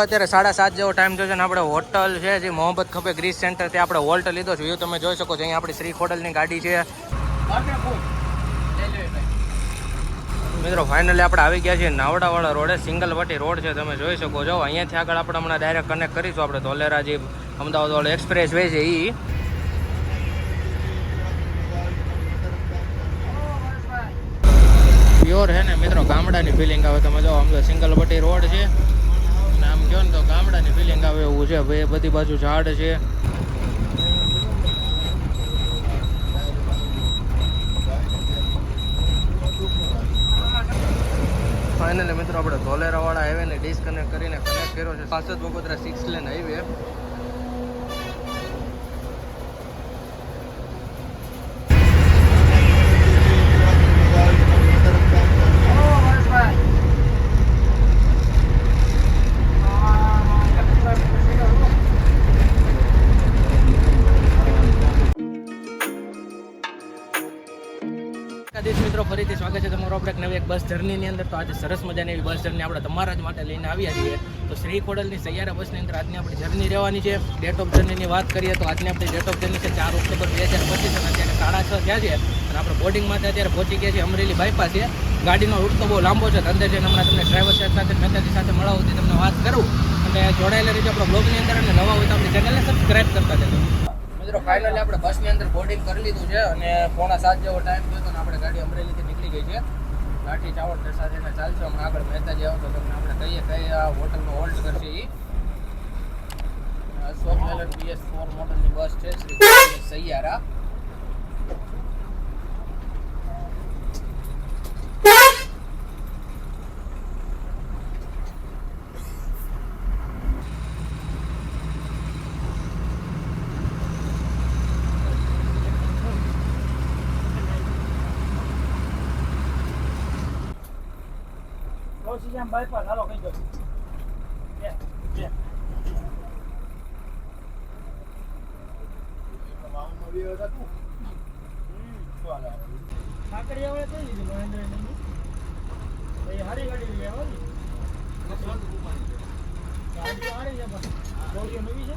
અત્યારે 7:30 જેવો ટાઈમ થયો છે ને આપણે હોટલ છે જે મોહમ્મદ ખપે ગ્રીસ સેન્ટર તે આપણે હોલ્ટ લીધો છે. એ તમે જોઈ શકો છો. અહીંયા આપણી શ્રી ખોડલની ગાડી છે. મિત્રો ફાઇનલી આપણે આવી ગયા છીએ નાવડાવાળા રોડે. સિંગલ વટી રોડ છે, તમે જોઈ શકો છો. અહીંયાથી આગળ આપણે હમણાં ડાયરેક્ટ કનેક્ટ કરીશું આપણે ધોલેરા જે અમદાવાદ વાળો એક્સપ્રેસ વે છે એ. પ્યોર છે ને મિત્રો, ગામડાની ફિલિંગ આવે. તમે જો આમ તો સિંગલ વટી રોડ છે અને આમ કહો ને તો ગામડાની ફિલિંગ આવે એવું છે. ભાઈ બધી બાજુ ઝાડ છે. ફાઇનલી મિત્રો આપણે ધોલેરાવાળા હાઈવેને ડિસ્કનેક્ટ કરીને કનેક્ટ કર્યો છે સાસદ બગોદરા 6 લેન હાઈવે. મિત્રો ફરીથી સ્વાગત છે તમારો આપણે એક નવી એક બસ જર્નીની અંદર. તો આજે સરસ મજાની એવી બસ જર્ની આપણે તમારા જ માટે લઈને આવ્યા છીએ. તો શ્રી ખોડલની સૈયારા બસની અંદર આજની આપણી જર્ની રહેવાની છે. ડેટ ઓફ જર્નીની વાત કરીએ તો આજની આપણી ડેટ ઓફ જર્ની છે 4 ઓક્ટોબર 2025 અને અત્યારે 6:30 થયા છે અને આપણે બોર્ડિંગમાં અત્યારે પહોંચી ગયા છીએ અમરેલી બાયપાસ છે. ગાડીનો રૂટ તો બહુ લાંબો છે. અંદર જઈને હમણાં તમને ડ્રાઈવર સાહેબ સાથે મહેતાજી સાથે મળાવતી તમને વાત કરું અને જોડાયેલા રીતે આપણા બ્લોગની અંદર અને નવા હોય તો આપણી ચેનલને સબસ્ક્રાઈબ કરતા જજો. મિત્રો ફાઇનલી આપણે બસની અંદર બોર્ડિંગ કરી લીધું છે અને 6:45 જેવો ટાઈમ થયો તો આપણે ગાડી અમરેલીથી નીકળી ગઈ છે. લાઠી ચાવડ સાથે ચાલશે. હમણાં આગળ મહેતાજી આવતો તમને આપણે કહીએ કઈ આ હોટલમાં હોલ્ડ કરશે એ. અશોક લેલન્ડ PS4 મોડલની બસ છે શ્રી સૈયારા. બાયપાસ હાલો કઈ દો. હારી ગાડી નવી છે.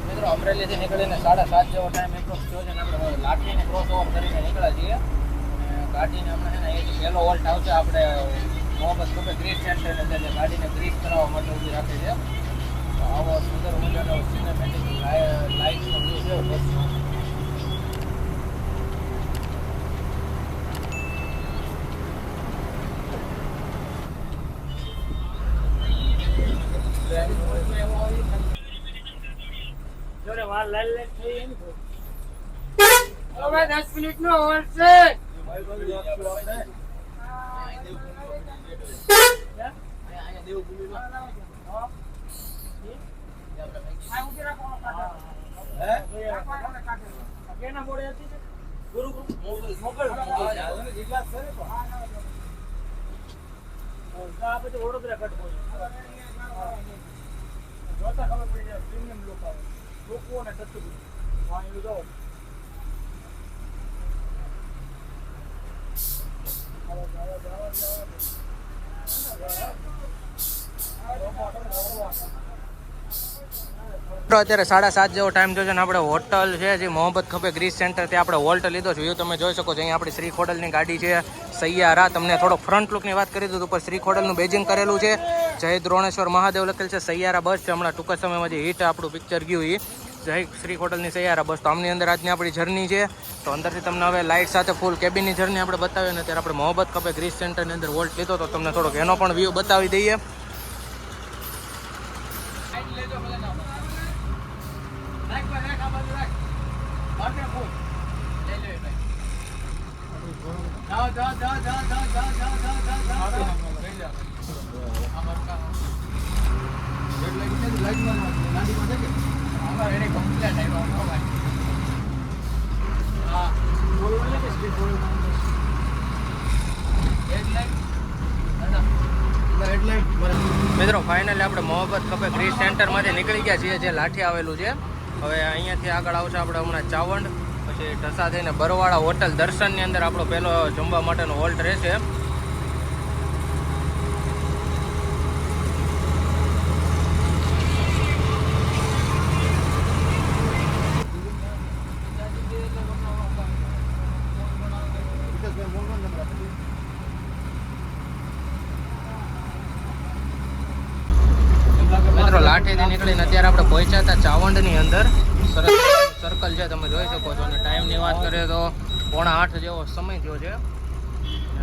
મિત્રો અમરેલીથી નીકળીને 7:30 જેવો ટાઈમ એપ્રોક્સ થયો છે ને આપણે લાઠીને ક્રોસ ઓવર કરીને નીકળ્યા છીએ. અને ગાડીને હમણાં છે ને અહીંથી પહેલો વોલ્ટ આવશે આપણે મોહમ્મદ ખપે ગ્રીસ સેન્ટર એટલે ગાડીને ગ્રીસ કરાવવા માટે ઊભી રાખે છે. તો આવો સુંદર મજાનો સિનેમેટિક લાઇટ્સનો વ્યૂ છે બસનો. હવે 10 મિનિટનો હોલ્ડ છે. વડોદરા કટ જોતા ખબર પડી જાય પ્રીમિયમ લોકો અને સસ્તું વાંચી જાઓ. અત્યારે 7:30 જેવો ટાઈમ થયો છે ને આપણે હોટલ છે જે મોહમ્મદ ખપે ગ્રીસ સેન્ટર તે આપણે હોલ્ટ લીધો છે. એ તમે જોઈ શકો છો. અહીંયા આપણી શ્રી ખોડલની ગાડી છે સૈયારા. તમને થોડો ફ્રન્ટ લુકની વાત કરી દઉં તો ઉપર શ્રી ખોડલનું બેજિંગ કરેલું છે. જય દ્રોણેશ્વર મહાદેવ લખેલ છે. સૈયારા બસ છે. હમણાં ટૂંક સમયમાં જે હિટ આપણું પિક્ચર ગયું એ જય શ્રી ખોડલની સૈયારા બસ. તો આમની અંદર આજની આપણી જર્ની છે. તો અંદરથી તમને હવે લાઇટ સાથે ફૂલ કેબિનની જર્ની આપણે બતાવીએ ને ત્યારે આપણે મોહમ્મદ ખપે ગ્રીસ સેન્ટરની અંદર વોલ્ટ લીધો તો તમને થોડોક એનો પણ વ્યૂ બતાવી દઈએ. મિત્રો ફાઇનલી આપણે મોહબ્બત કપે ગ્રીસ સેન્ટરમાંથી નીકળી ગયા છીએ, જે લાઠી આવેલું છે. હવે અહીંયાથી આગળ આવશે આપણે હમણાં ચાવંડ, પછી ઢસા થઈને બરવાળા હોટલ દર્શનની અંદર આપણો પહેલો જમવા માટેનો હોલ્ટ રહેશે. મિત્રો લાઠીથી નીકળીને અત્યારે આપણે પહોંચ્યા હતા ચાવંડની અંદર. સરસ સર્કલ છે, તમે જોઈ શકો છો. અને ટાઈમની વાત કરીએ તો 7:45 જેવો સમય થયો છે.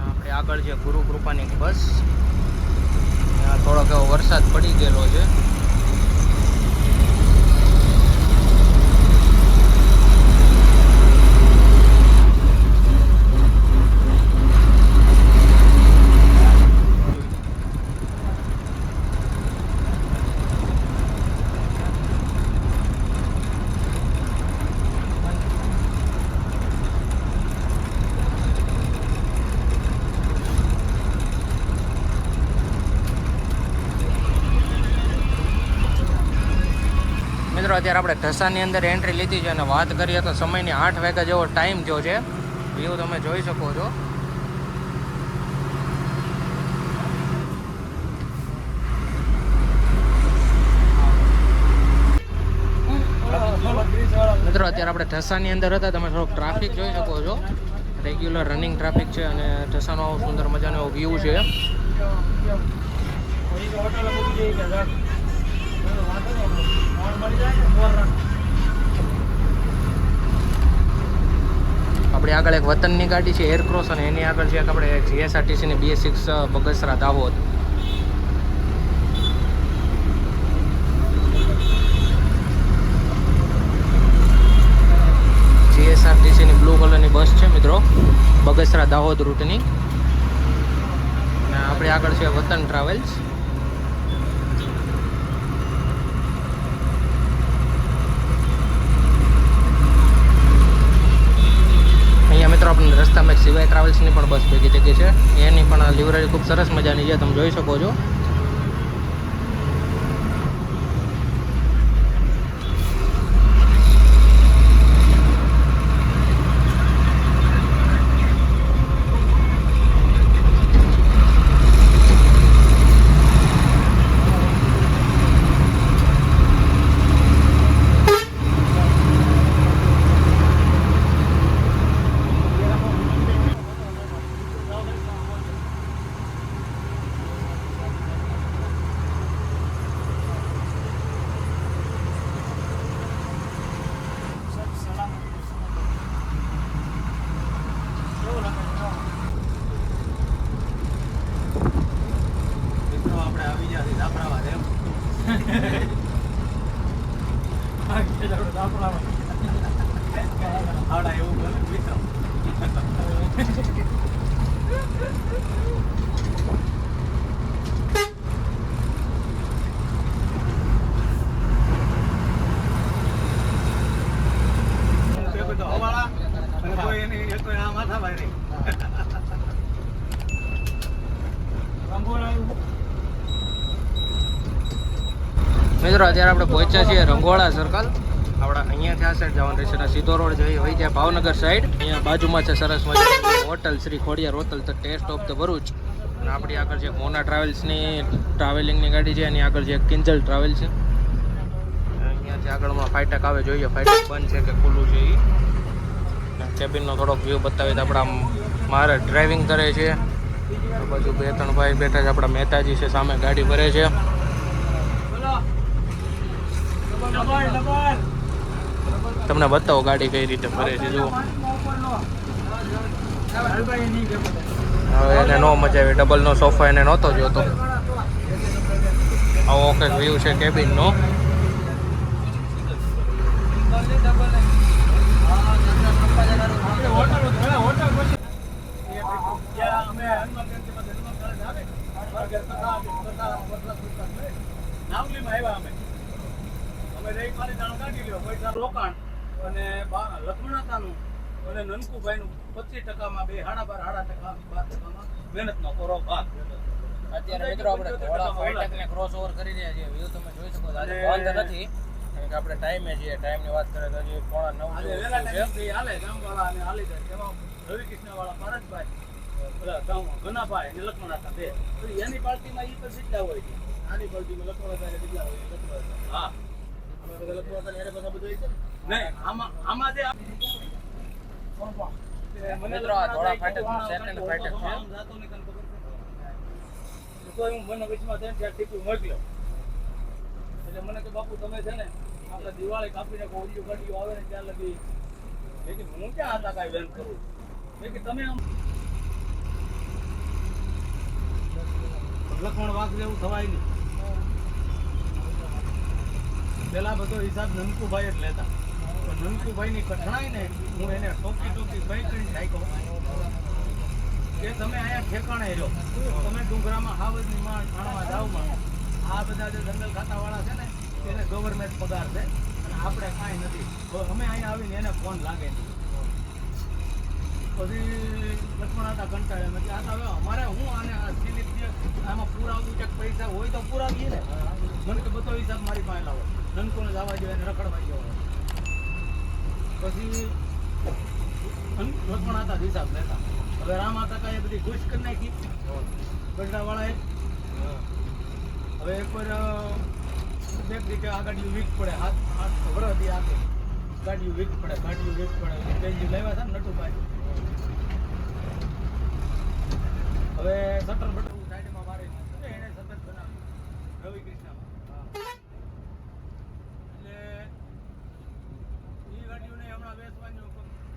આપણે આગળ છે ગુરુ કૃપાની બસ. થોડોક એવો વરસાદ પડી ગયેલો છે. મિત્રો અત્યારે આપણે ઢસાની અંદર એન્ટ્રી લીધી છે અને વાત કરીએ તો સમયની 8 વાગ્યા જેવો ટાઈમ થયો છે. વ્યૂ તમે જોઈ શકો છો. મિત્રો અત્યારે આપણે ઢસાની અંદર હતા, તમે થોડોક ટ્રાફિક જોઈ શકો છો. રેગ્યુલર રનિંગ ટ્રાફિક છે અને ઢસાનો સુંદર મજાનો વ્યૂ છે. આપણે આગળ એક વતનની ગાડી છે એરક્રોસ, અને એની આગળ છે આપણે જીએસઆરટીસીની BS6 બગસરા દાહોદ. જીએસઆરટીસીની બ્લુ કલરની બસ છે મિત્રો, બગસરા દાહોદ રૂટની. અને આપણે આગળ છે વતન ટ્રાવેલ્સ. મિત્રો આપણે રસ્તામાં એક સિવાય ટ્રાવેલ્સની પણ બસ ભેગી થઈ ગઈ છે. એની પણ લિવરેજ ખૂબ સરસ મજાની છે, તમે જોઈ શકો છો. મિત્રો અત્યારે આપણે પહોંચ્યા છીએ રંગોળા સર્કલ. આપણે અહીંયાથી આ સાઈડ જવાનું રહેશે, સીધો રોડ જઈએ વહી જાય ભાવનગર સાઈડ. અહીંયા બાજુમાં છે સરસ મજાની hotel Shri Khodiyar hotel, the taste of the Bharuch. અને આપણી આગળ છે મોના ટ્રાવેલ્સની ટ્રાવેલિંગની ગાડી છે, એની આગળ છે કિંજલ ટ્રાવેલ છે. અહીંયાથી આગળમાં ફાઇટક આવે, જોઈએ ફાઇટક બંધ છે કે ખુલ્લું છે. એ કેબિનનો થોડોક વ્યૂ બતાવીએ તો આપણા મારે ડ્રાઇવિંગ કરે છે. બાજુ 2-3 ભાઈ બેઠા છે, આપણા મહેતાજી છે, સામે ગાડી ભરે છે. તમને બતાવો ગાડી કઈ રીતે ફરે છે. જુઓ, હવે એને નો મજા આવી, ડબલનો સોફા એને નહોતો જોતો. આવો કંઈક વ્યૂ છે કેબિનનો. રોકાણ અને લક્ષ્મણતાનું અને નનકુભાઈનું 25% 2 12.5% મહેનતનો કોરો ભાગ. અત્યારે મિત્રો આપણે ધોળા ફાઈટેક ને ક્રોસ ઓવર કરી રહ્યા છીએ. વ્યૂ તમે જોઈ શકો છો. આજે બંધ નથી કારણ કે આપણે ટાઈમે છીએ. ટાઈમની વાત કરીએ તો હજી 8:45 છે. હાલે ગામવાળા અને હાલી જાય એમાં રવિ કૃષ્ણવાળા પારસભાઈ પેલા ઘનાભાઈ અને લક્ષ્મણ બે એની પાર્ટીમાં ઈ તો કેટલા હોય છે. આની પાર્ટીમાં લક્ષ્મણ કેટલા હોય લક્ષ્મણ. હા અમે બધા લક્ષ્મણ એને બધા બધું છે નહીં. આમાં જે મિત્રો આ ધોળા ફાઈટેક સેકન્ડ ફાઈટેક છે. તો હું મને વચમાં થઈને ત્યાં ટીપી મોકલ્યો એટલે મને કે બાપુ તમે છે ને આપણે દિવાળી કાપીને ઓડિયો ગાડીઓ આવે ને ત્યાં લગી હું ક્યાં હતા કાંઈ વેન કરું કે તમે લખમણ વાઘ જેવું થવાય નહીં. પેલા બધો હિસાબ નનકુભાઈ જ લેતા. નનકુભાઈની કઠણાઈ ને હું એને ટોકી ભાઈ કરીને નાખ્યો કે તમે અહીંયા ઠેકાણે રહ્યો. તમે ડુંગરામાં હાવજની માણ ખાણવા જાવમાં આ બધા જે જંગલ ખાતાવાળા છે ને એને ગવર્મેન્ટ પગાર છે અને આપણે કાંઈ નથી. અમે અહીંયા આવીને એને ફોન લાગે નહીં. પછી લક્ષ્મણ હતા કંટાળે નથી આ તો હવે અમારે હું આને સિલિપ છે આમાં પુરાવું છે પૈસા હોય તો પુરાવીએ ને. મને કે બધો હિસાબ મારી પાસે લાવો. નનકોને જવા જોઈએ એને રખડવા ગયો. પછી લક્ષ્મણ હતા હિસાબ લેતા. હવે રામ હતા કાંઈ બધી ખુશ કરી નાખી ગઢડાવાળાએ. હવે એક પર એક રીતે આ ગાડીઓ વીક પડે. હાથ વરદી આપે ગાડીઓ વીક પડે બેન્જી લેવા હતા ને નટુભાઈ. હવે સટર બટર સાઈડમાં મારે એને સતત બનાવ્યું રવિ કૃષ્ણમાં. એટલે એ ગાડીઓને હમણાં વેચવાનું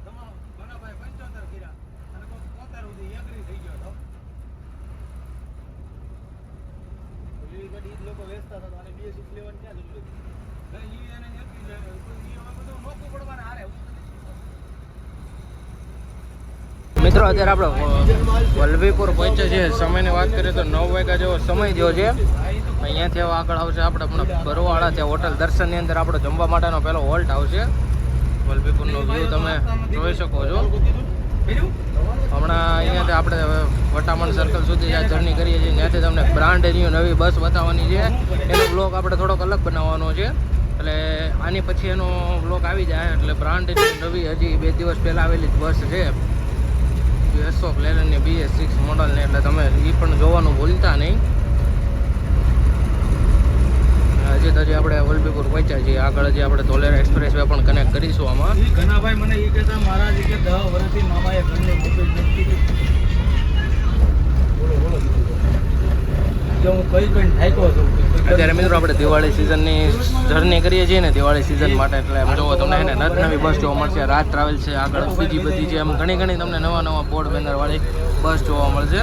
તમામ ઘણાભાઈ 75 કર્યા અને 75 સુધી એગ્રી થઈ ગયો હતો. એ ગાડી લોકો વેચતા હતા અને બે સીટ લેવાની ક્યાં જરૂર હતી. એને એગ્રી જાય બધું નોખું પડવાના હારે. મિત્રો અત્યારે આપણે વલભીપુર પહોંચ્યા છીએ. સમયની વાત કરીએ તો 9 વાગ્યા જેવો સમય થયો છે. અહીંયાથી આગળ આવશે આપણે બરવાળા ત્યાં હોટલ દર્શનની અંદર આપણો જમવા માટેનો પહેલો હોલ્ટ આવશે. વલભીપુરનો વ્યૂ તમે જોઈ શકો છો. હમણાં અહીંયાથી આપણે વટામણ સર્કલ સુધી આ જર્ની કરીએ છીએ. ત્યાંથી તમને બ્રાન્ડ ન્યૂ નવી બસ બતાવવાની છે. એનો બ્લોગ આપણે થોડોક અલગ બનાવવાનો છે. એટલે આની પછી એનો બ્લોગ આવી જાય એટલે બ્રાન્ડ નવી હજી 2 દિવસ પહેલાં આવેલી બસ છે અશોક લેલનની BS6 મોડલને. એટલે તમે એ પણ જોવાનું ભૂલતા નહીં. હજી તો આપણે વલભીપુર પહોંચ્યા છીએ. આગળ હજી આપણે ધોલેરા એક્સપ્રેસ વે પણ કનેક્ટ કરીશું. આમાં ઘનાભાઈ મને એ કહેતા મારા જે 10 વર્ષથી મામાએ ઘરની મોબાઈલ નથી હું કઈ થાક્યો છું. અત્યારે મિત્રો આપણે દિવાળી સિઝનની જર્ની કરીએ છીએ ને દિવાળી સિઝન માટે. એટલે એમ જોવો તમને એને નવી બસ જોવા મળશે. રાજ ટ્રાવેલ છે આગળ બીજી બધી છે. એમ ઘણી તમને નવા બોર્ડ બેનર વાળી બસ જોવા મળશે.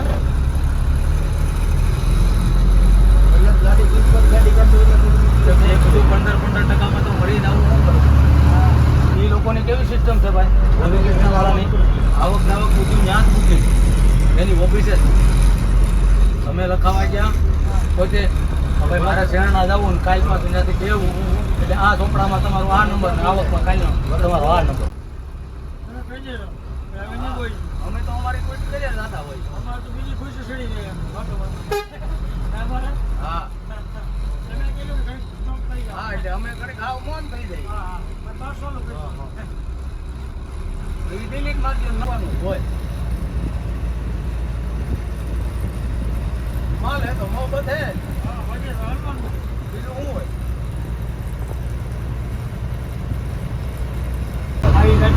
ગાડી 15% તો મળી જવું. એ લોકોની કેવી સિસ્ટમ છે ભાઈ રવિ કૃષ્ણવાળાની આવક જાવક બધું ત્યાં જ મૂકી એની ઓફિસે અમે લખાવા ગયા પોતે હવે મારા શહેરના જવું ને કાલ પાછું ત્યાંથી કહેવું એટલે આ ચોપડામાં તમારો આ નંબર ને આવકમાં કાલનો તમારો આ નંબર. અમે તો અમારી કોઈ કરીએ દાદા હોય અમારે તો બીજી ખુશી ચડી જાય. હા હા એટલે અમે ઘડીક આવ મોન થઈ જાય. દિલ્હી માર્કેટ નવાનું હોય માલ હે તો મોહબત હે બીજું શું હોય.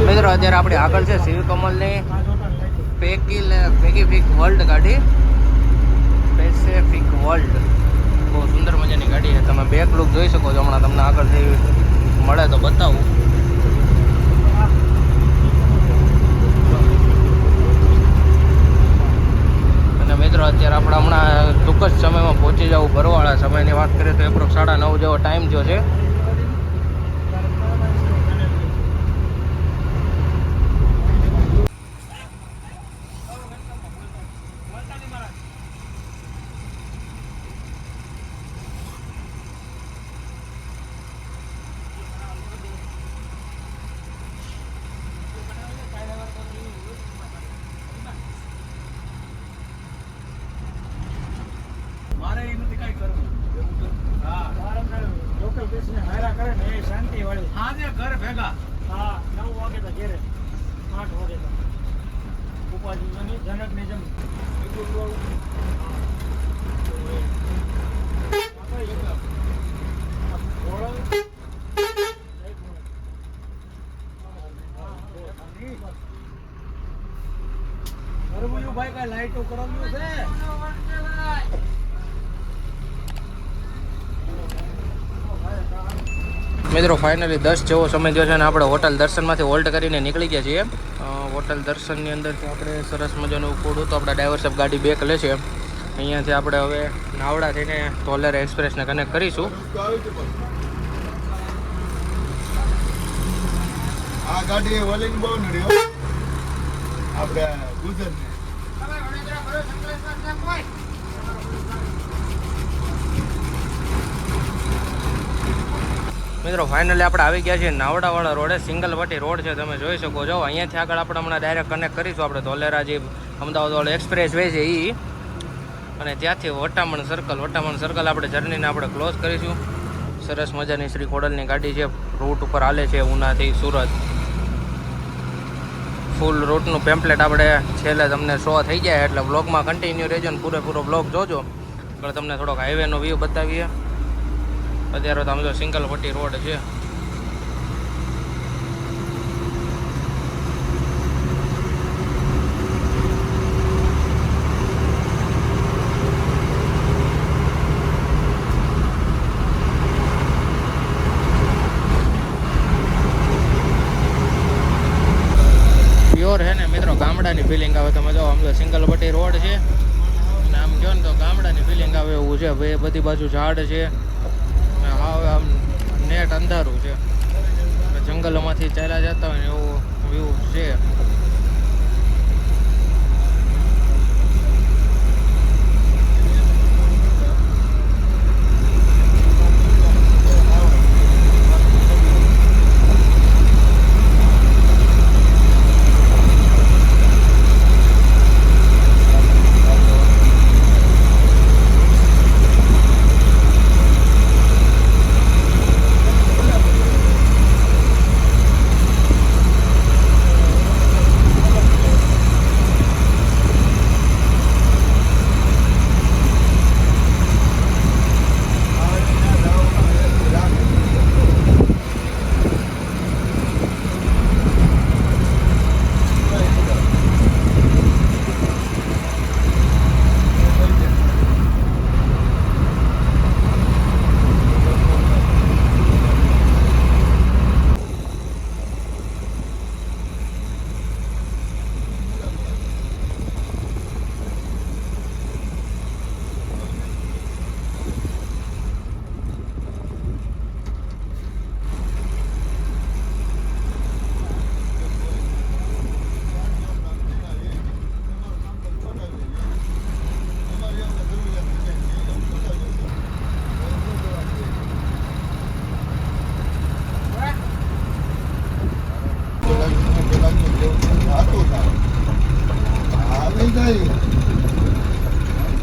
મિત્રો અત્યારે આપણે આગળ છે શિવકમલની પેસિફિક વર્લ્ડ ગાડી. પેસિફિક વર્લ્ડ બહુ સુંદર મજાની ગાડી છે. તમે બેક લુક જોઈ શકો છો. હમણાં તમને આગળથી મળે તો બતાવું. અને મિત્રો અત્યારે આપણે હમણાં ટૂંક જ સમયમાં પહોંચી જવું બરવાળા. સમયની વાત કરીએ તો એપ્રોક્સ 9:30 જેવો ટાઈમ થયો છે. હારા કરે ને એ શાંતિ વાળી. આજે ઘર ભેગા હા 9 વાગે તો ઘેરે 8 વાગે તો ઉપાજી જનક ની જેમ ભાઈ કઈ લાઈટો કરાવ્યું છે મિત્રો ફાઇનલી 10 જેવો સમય થયો છે અને આપણે હોટલ દર્શનમાંથી હોલ્ટ કરીને નીકળી ગયા છીએ. હોટલ દર્શનની અંદરથી આપણે સરસ મજાનું ફૂડ હતું. આપણા ડ્રાઈવર સાહેબ ગાડી બેક લે છે. અહીંયાથી આપણે હવે નાવડા થઈને ધોલેરા એક્સપ્રેસને કનેક્ટ કરીશું. આ ગાડી વોલિંગ બહુ નડ્યો આપણે ગુજરને. મિત્રો ફાઇનલી આપણે આવી ગયા છીએ નાવડાવાળા રોડે. સિંગલ પટ્ટી રોડ છે, તમે જોઈ શકો છો. અહીંયાથી આગળ આપણે હમણાં ડાયરેક્ટ કનેક્ટ કરીશું આપણે ધોલેરા જે અમદાવાદવાળો એક્સપ્રેસ વે છે એ. અને ત્યાંથી વટામણ સર્કલ આપણે જર્નીને આપણે ક્લોઝ કરીશું. સરસ મજાની શ્રી ખોડલની ગાડી છે, રૂટ ઉપર હાલે છે ઉનાથી સુરત. ફૂલ રૂટનું પેમ્પલેટ આપણે છેલ્લે તમને શો થઈ જાય એટલે બ્લોગમાં કન્ટિન્યુ રહેજો ને પૂરેપૂરો બ્લોગ જોજો. એટલે તમને થોડોક હાઈવેનો વ્યૂ બતાવીએ. અત્યારે તો આમ જો સિંગલ પટ્ટી રોડ છે. પ્યોર છે ને મિત્રો, ગામડાની ફિલિંગ આવે. તમે જો આમ તો સિંગલ પટ્ટી રોડ છે અને આમ કહો ને તો ગામડાની ફિલિંગ આવે એવું છે. બધી બાજુ ઝાડ છે, હાવ આમ નેટ અંધારું છે. જંગલોમાંથી ચાલ્યા જતા હોય ને એવું વ્યૂ છે.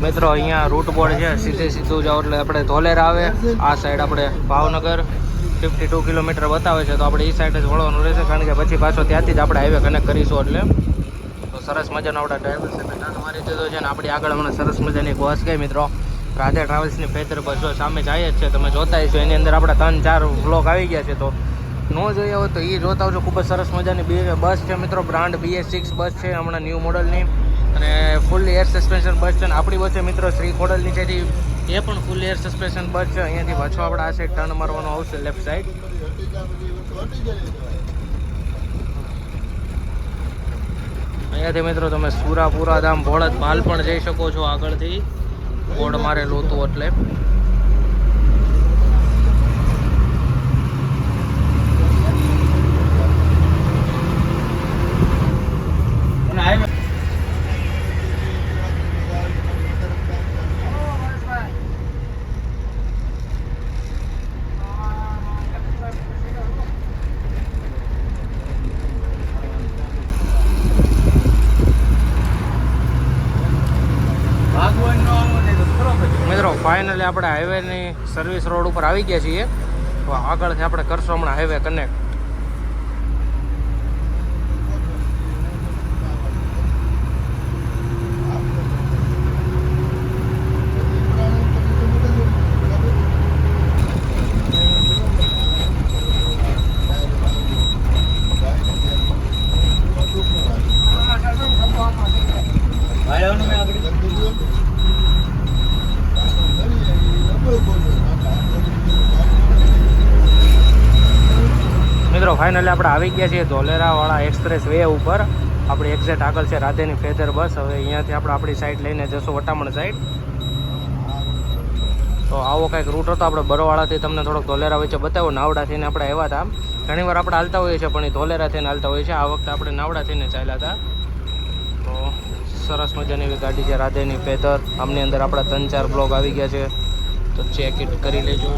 મિત્રો અહીંયા રૂટ બોર્ડ છે, સીધું જાઓ એટલે આપણે ધોલેરા આવે. આ સાઈડ આપણે ભાવનગર 52 કિલોમીટર બતાવે છે, તો આપણે એ સાઈડ જ વળવાનું રહેશે, કારણ કે પછી પાછો ત્યાંથી જ આપણે હાઈવે કનેક્ટ કરીશું. એટલે તો સરસ મજાનો આપણા ડ્રાઈવર સાહેબ ટર્ન મારી દીધો છે ને આપણી આગળ હમણાં સરસ મજાની બસ ગઈ. મિત્રો રાધે ટ્રાવેલ્સની ફેદર બસ જો સામે જાય જ છે, તમે જોતા હશો. એની અંદર આપણા 3-4 બ્લોક આવી ગયા છે, તો ન જોયા હોય તો એ જોતા આવજો. ખૂબ જ સરસ મજાની બસ છે મિત્રો. બ્રાન્ડ BS6 બસ છે હમણાં ન્યૂ મોડલની, અને ફૂલ્લી એર સસ્પેન્શન બસ છે. આપણી બસ છે મિત્રો શ્રી ખોડલ નીચેથી એ પણ ફૂલ્લી એર સસ્પેન્શન બસ છે. અહીંયાથી પાછો આપણે આ સાઈડ ટર્ન મારવાનો આવશે લેફ્ટ સાઈડ. અહીંયાથી મિત્રો તમે સુરાપુરા ધામ ભોળત ભાલ પણ જઈ શકો છો આગળથી. બોર્ડ મારેલું હતું એટલે. મિત્રો ફાઇનલી આપણે હાઈવેની સર્વિસ રોડ ઉપર આવી ગયા છીએ. તો આગળથી આપણે કરશું હમણાં હાઈવે કનેક્ટ. મિત્રો ફાઇનલી આપણે આવી ગયા છીએ ધોલેરાવાળા એક્સપ્રેસ વે ઉપર. આપણી એક્ઝેક્ટ આગળ છે રાધેની ફેદર બસ. હવે અહીંયાથી આપણે આપણી સાઈડ લઈને જશું વટામણ સાઈડ. તો આવો કંઈક રૂટ હતો. આપણે બરોવાળાથી તમને થોડોક ધોલેરા વચ્ચે બતાવ્યો. નાવડા થઈને આપણે આવ્યા હતા. ઘણીવાર આપણે હાલતા હોઈએ છીએ પણ એ ધોલેરા થઈને હાલતા હોઈએ છીએ. આ વખતે આપણે નાવડા થઈને ચાલ્યા હતા. તો સરસ મજાની એવી ગાડી છે રાધેની ફેદર. આમની અંદર આપણા 3-4 બ્લોગ આવી ગયા છે, તો ચેક ઇટ કરી લેજો.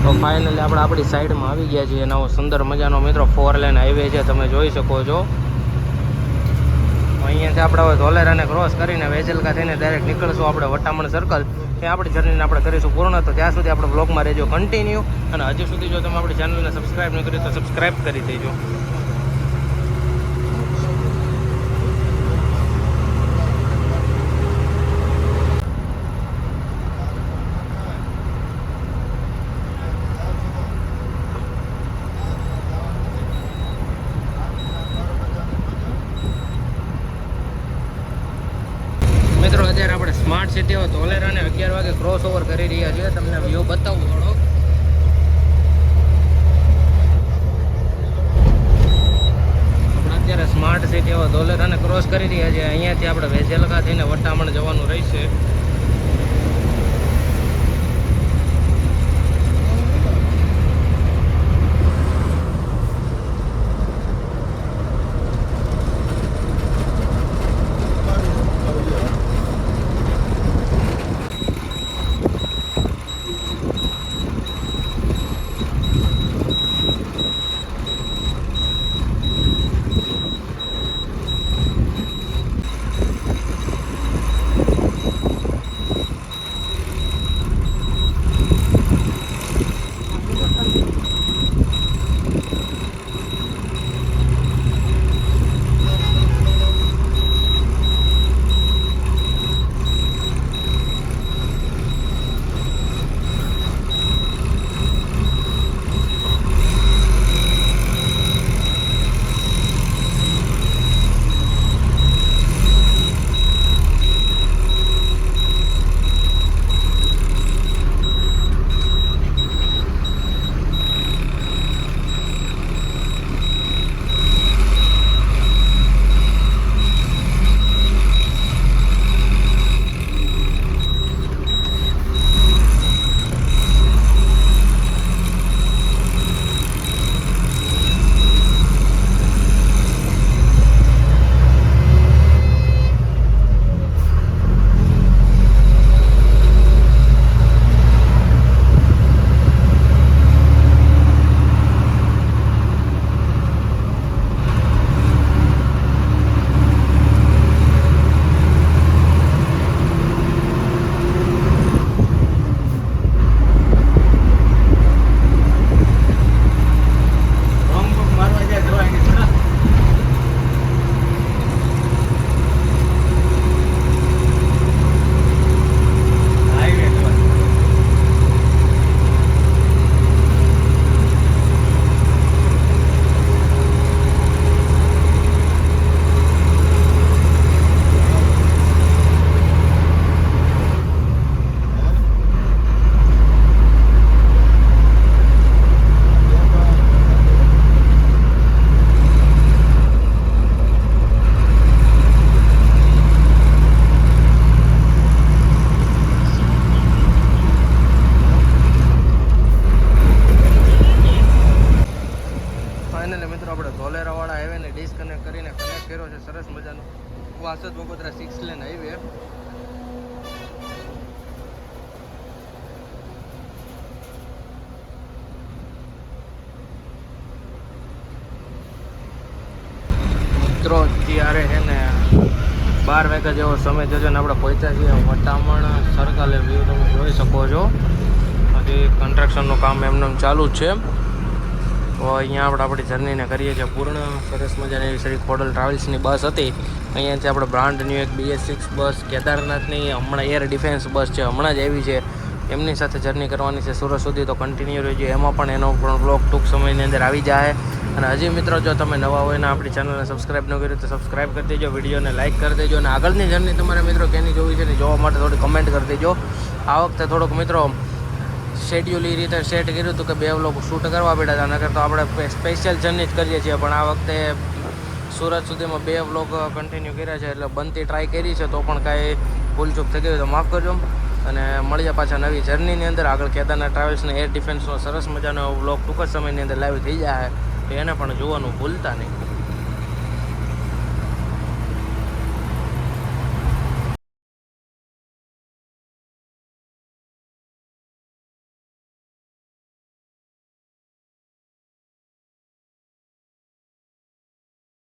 તો ફાઇનલી આપણે આપણી સાઈડમાં આવી ગયા છીએ. નવો સુંદર મજાનો મિત્રો 4 લેન હાઈવે છે, તમે જોઈ શકો છો. અહીંયાથી આપણે હવે ધોલેરાને ક્રોસ કરીને વેજલકા થઈને ડાયરેક્ટ નીકળશું આપણે વટામણ સર્કલ. ત્યાં આપણી જર્નીને આપણે કરીશું પૂર્ણ. તો ત્યાં સુધી આપણે બ્લોગમાં રહેજો કન્ટિન્યુ. અને હજી સુધી જો તમે આપણી ચેનલને સબસ્ક્રાઈબ નહીં કરી તો સબસ્ક્રાઈબ કરી દેજો. મિત્રો અત્યારે આપણે સ્માર્ટ સિટી ધોલેરાને 11 વાગે ક્રોસ ઓવર કરી રહ્યા છીએ. તમને વ્યૂ બતાવું થોડો. આપણે અત્યારે સ્માર્ટ સિટી ધોલેરાને ક્રોસ કરી રહ્યા છીએ. અહીંયાથી આપણે વેજલકા થઈને વટામણ જવાનું રહેશે. ડિસ્કનેક્ટ કરીને કનેક્ટ કર્યો છે સરસ મજાનો વાસદ બગોદરા 6 લેન હાઈવે. મિત્રો અત્યારે છે ને 12 વાગ્યા જેવો સમય થયો છે ને આપણે પહોંચ્યા છીએ વટામણ સર્કલ. વ્યૂ તમે જોઈ શકો છો. હજી કન્સ્ટ્રક્શનનું કામ એમને ચાલુ જ છે. તો અહીંયા આપણે આપણી જર્નીને કરીએ છીએ પૂર્ણ. સરસ મજાની એવી શ્રી ખોડલ ટ્રાવેલ્સની બસ હતી. અહીંયાથી આપણે બ્રાન્ડ ન્યૂ એક BS6 બસ કેદારનાથની હમણાં એર ડિફેન્સ બસ છે, હમણાં જ આવી છે, એમની સાથે જર્ની કરવાની છે સુરત સુધી. તો કન્ટિન્યુ રહેજો, એમાં પણ એનો પણ બ્લોગ ટૂંક સમયની અંદર આવી જાય. અને હજી મિત્રો જો તમે નવા હોય ને આપણી ચેનલને સબસ્ક્રાઈબ ન કર્યું તો સબસ્ક્રાઈબ કરી દેજો, વિડીયોને લાઇક કરી દેજો. અને આગળની જર્ની તમારે મિત્રો કેની જોવી છે ને જોવા માટે થોડી કમેન્ટ કરી દેજો. આ વખતે થોડુંક મિત્રો શેડ્યુલ એ રીતે સેટ કર્યું હતું કે 2 વ્લોગ શૂટ કરવા પડ્યા હતા, નકર તો આપણે સ્પેશિયલ જર્ની જ કરીએ છીએ. પણ આ વખતે સુરત સુધીમાં 2 વ્લોગ કન્ટિન્યુ કર્યા છે, એટલે બનતી ટ્રાય કરી છે. તો પણ કાંઈ ભૂલચૂક થઈ ગઈ તો માફ કરજો. અને મળીએ પાછા નવી જર્નીની અંદર. આગળ કેદારનાથ ટ્રાવેલ્સને એર ડિફેન્સનો સરસ મજાનો વ્લોગ ટૂંક જ સમયની અંદર લાઈવ થઈ જાય, તો એને પણ જોવાનું ભૂલતા નહીં.